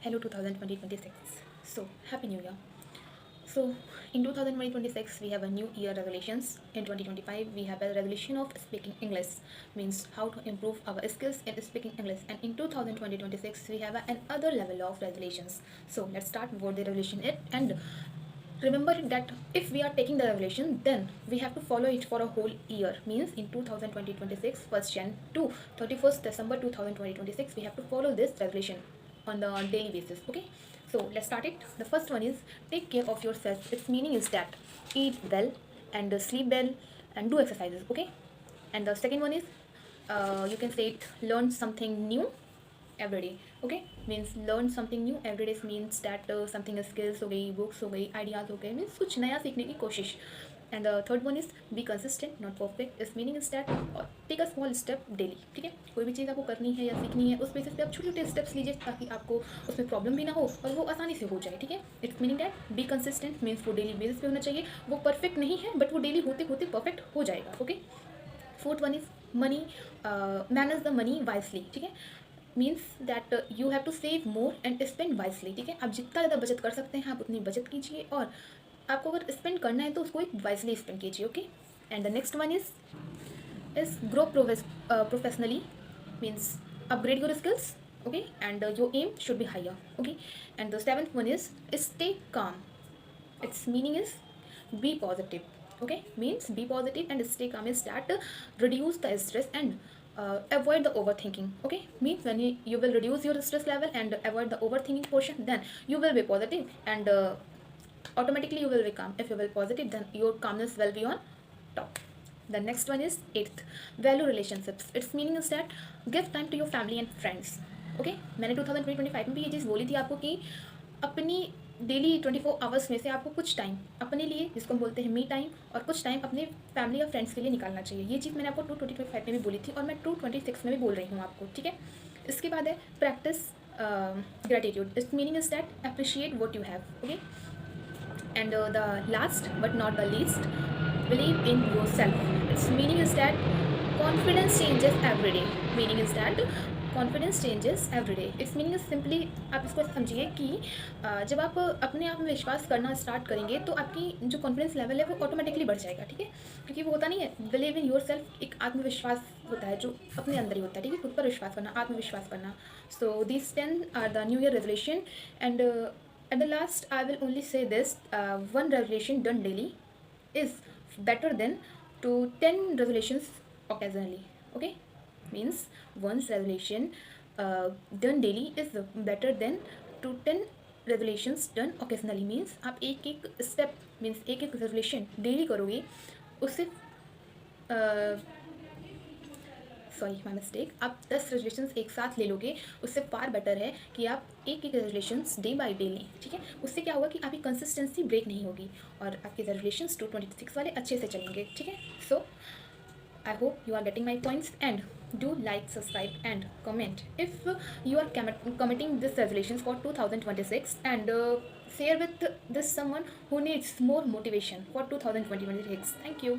Hello 2026. So happy new year. So in 2026 we have a new year resolutions. In 2025 we have a resolution of speaking English, means how to improve our skills in speaking English. And in 2026 we have another level of resolutions. So let's start what the resolution is, and remember that if we are taking the resolution, then we have to follow it for a whole year. Means in 2026 1st Jan to 31st December 2026 we have to follow this resolution on the daily basis. Okay, so let's start it. The first one is take care of yourself. Its meaning is that eat well and sleep well and do exercises. Okay, and the second one is you can say it, learn something new every day. Okay, means learn something new every day means that something skills हो गई, books हो गई, ideas हो गए, means कुछ नया सीखने की कोशिश. And the third one is be consistent not perfect. इस meaning is that take a small step daily. ठीक है, कोई भी चीज़ आपको करनी है या सीखनी है, उस बेसिस पे आप छोटे छोटे स्टेप्स लीजिए ताकि आपको उसमें प्रॉब्लम भी ना हो और वो आसानी से हो जाए. ठीक है, it's meaning that be consistent means वो डेली बेसिस पे होना चाहिए. वो परफेक्ट नहीं है बट वो डेली होते होते परफेक्ट हो जाएगा. Okay, fourth one is money, manage the money wisely. ठीक है, means that you have to save more and spend wisely. ठीक है, आप जितना ज़्यादा बचत कर सकते हैं आप उतनी बचत कीजिए, और आपको अगर स्पेंड करना है तो उसको एक वाइजली स्पेंड कीजिए. Okay, and the next one is grow professionally, means upgrade your skills. Okay, and your aim should be higher. Okay, and the seventh one is stay calm. Its meaning is be positive. Okay, means be positive and stay calm is that reduce the stress and avoid the overthinking. Okay, means when you will reduce your stress level and avoid the overthinking portion, then you will be positive and automatically you will be calm. If you will positive, then your calmness will be on top. The next one is eighth, value relationships. Its meaning is that give time to your family and friends. Okay, मैंने 2025 में भी ये चीज़ बोली थी आपको कि अपनी daily 24 hours में से आपको कुछ टाइम अपने लिए, जिसको हम बोलते हैं मी टाइम, और कुछ टाइम अपने फैमिली या फ्रेंड्स के लिए निकालना चाहिए. ये चीज़ मैंने आपको 225 में भी बोली थी और मैं 226 में भी बोल रही हूँ आपको. ठीक है, इसके बाद है practice gratitude. It's meaning is that appreciate what you have. Okay, and the last but not the least, believe in your self. It's meaning is that confidence changes every day. Meaning is that confidence changes every day. It's meaning simply आप इसको समझिए कि जब आप अपने आप में विश्वास करना स्टार्ट करेंगे तो आपकी जो कॉन्फिडेंस लेवल है वो ऑटोमेटिकली बढ़ जाएगा. ठीक है, क्योंकि वो होता नहीं है, बिलीव इन योर सेल्फ एक आत्मविश्वास होता है जो अपने अंदर ही होता है. ठीक है, खुद पर विश्वास करना, आत्मविश्वास करना. So this 10 are the new year resolution. And at the last I will only say this, one resolution done daily is better than to 10 resolutions occasionally. Okay, means one's resolution done daily is better than to 10 resolutions done occasionally. means आप एक एक step, means एक एक resolution daily करोगे, उससे sorry my mistake, आप 10 resolutions एक साथ ले लोगे, उससे फार बेटर है कि आप एक एक रेजोल्यूशंस डे बाय डे लें. ठीक है, उससे क्या होगा कि आपकी कंसिस्टेंसी ब्रेक नहीं होगी और आपके रेजोल्यूशंस 226 वाले अच्छे से चलेंगे. ठीक है, सो I hope you are getting my points, and do like, subscribe and comment if you are committing this resolutions for 2026, and share with this someone who needs more motivation for 2026. Thank you.